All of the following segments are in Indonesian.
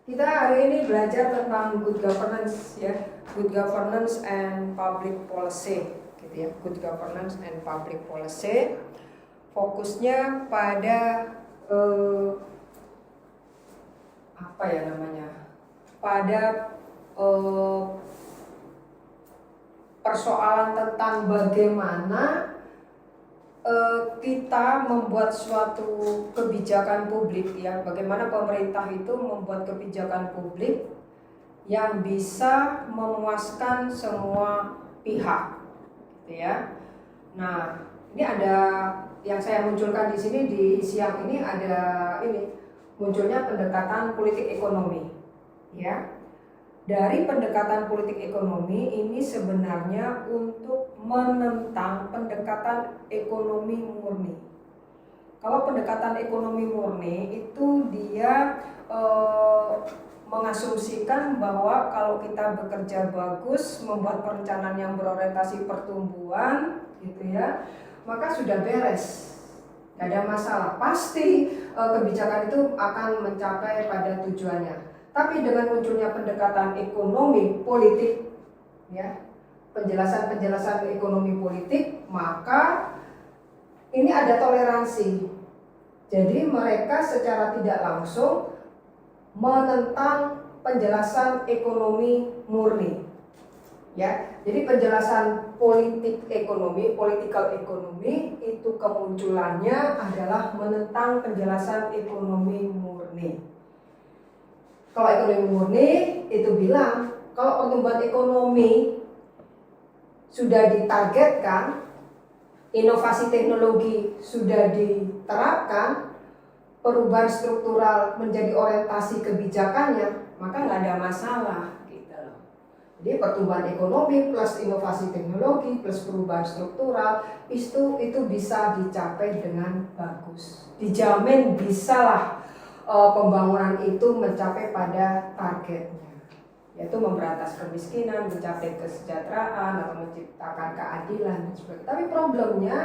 Kita hari ini belajar tentang good governance ya, good governance and public policy gitu ya, good governance and public policy. Fokusnya pada apa ya namanya? Pada persoalan tentang bagaimana kita membuat suatu kebijakan publik ya, bagaimana pemerintah itu membuat kebijakan publik yang bisa memuaskan semua pihak, gitu ya. Nah, ini ada yang saya munculkan di sini di siang ini ada ini munculnya pendekatan politik ekonomi, ya. Dari pendekatan politik ekonomi ini sebenarnya untuk menentang pendekatan ekonomi murni. Kalau pendekatan ekonomi murni itu dia mengasumsikan bahwa kalau kita bekerja bagus, membuat perencanaan yang berorientasi pertumbuhan, gitu ya, maka sudah beres, tidak ada masalah. Pasti kebijakan itu akan mencapai pada tujuannya. Tapi dengan munculnya pendekatan ekonomi politik, ya, penjelasan ekonomi politik, maka ini ada toleransi. Jadi mereka secara tidak langsung menentang penjelasan ekonomi murni, ya. Jadi penjelasan politik ekonomi, political economy itu kemunculannya adalah menentang penjelasan ekonomi murni. Kalau ekonomi murni itu bilang kalau pertumbuhan ekonomi sudah ditargetkan, inovasi teknologi sudah diterapkan, perubahan struktural menjadi orientasi kebijakannya, maka nggak ada masalah gitu loh. Jadi pertumbuhan ekonomi plus inovasi teknologi plus perubahan struktural itu bisa dicapai dengan bagus. Dijamin bisalah pembangunan itu mencapai pada targetnya, yaitu memberantas kemiskinan, mencapai kesejahteraan atau menciptakan keadilan dan sebagainya. Tapi problemnya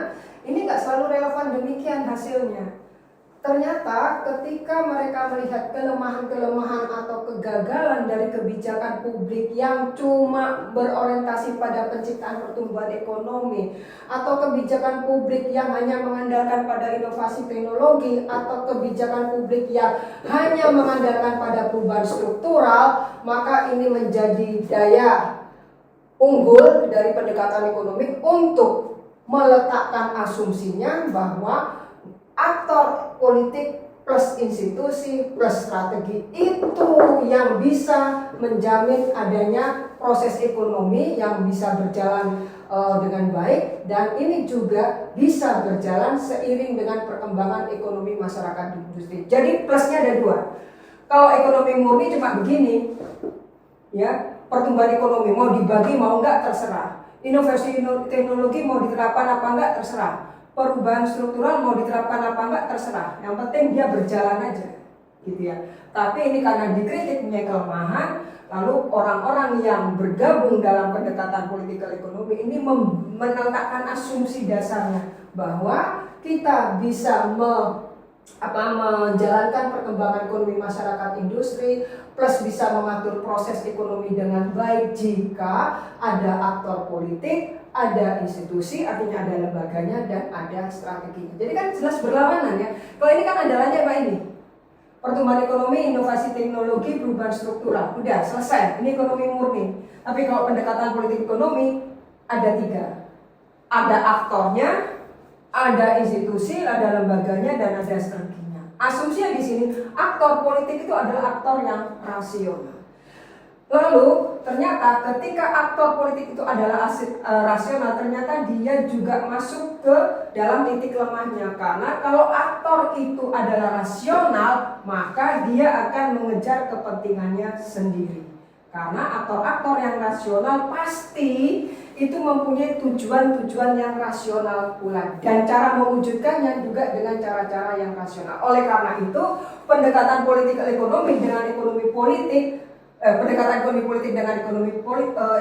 ini nggak selalu relevan demikian hasilnya. Ternyata ketika mereka melihat kelemahan-kelemahan atau kegagalan dari kebijakan publik yang cuma berorientasi pada penciptaan pertumbuhan ekonomi, atau kebijakan publik yang hanya mengandalkan pada inovasi teknologi, atau kebijakan publik yang hanya mengandalkan pada perubahan struktural, maka ini menjadi daya unggul dari pendekatan ekonomi untuk meletakkan asumsinya bahwa aktor politik plus institusi plus strategi itu yang bisa menjamin adanya proses ekonomi yang bisa berjalan dengan baik, dan ini juga bisa berjalan seiring dengan perkembangan ekonomi masyarakat industri. Jadi plusnya ada dua. Kalau ekonomi murni cuma begini, ya, pertumbuhan ekonomi mau dibagi mau enggak terserah, inovasi teknologi mau diterapkan apa enggak terserah, perubahan struktural mau diterapkan apa enggak terserah, yang penting dia berjalan aja, gitu ya. Tapi ini karena dikritik punya kelemahan, lalu orang-orang yang bergabung dalam pendekatan politikal ekonomi ini menletakkan asumsi dasarnya bahwa kita bisa menjalankan perkembangan ekonomi masyarakat industri plus bisa mengatur proses ekonomi dengan baik jika ada aktor politik, ada institusi, artinya ada lembaganya dan ada strateginya. Jadi kan jelas berlawanan ya. Kalau ini kan andalanya apa ini? Pertumbuhan ekonomi, inovasi teknologi, perubahan struktural. Udah selesai, ini ekonomi murni. Tapi kalau pendekatan politik ekonomi ada tiga. Ada aktornya, ada institusi, ada lembaganya, dan ada strateginya. Asumsinya di sini aktor politik itu adalah aktor yang rasional. Lalu ternyata ketika aktor politik itu adalah rasional, ternyata dia juga masuk ke dalam titik lemahnya. Karena kalau aktor itu adalah rasional, maka dia akan mengejar kepentingannya sendiri. Karena aktor-aktor yang rasional pasti itu mempunyai tujuan-tujuan yang rasional pula, dan cara mewujudkannya juga dengan cara-cara yang rasional. Oleh karena itu, pendekatan politik ekonomi dengan ekonomi politik, pendekatan ekonomi politik dengan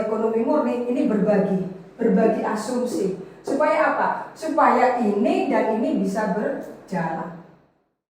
ekonomi murni ini berbagi asumsi. Supaya apa? Supaya ini dan ini bisa berjalan.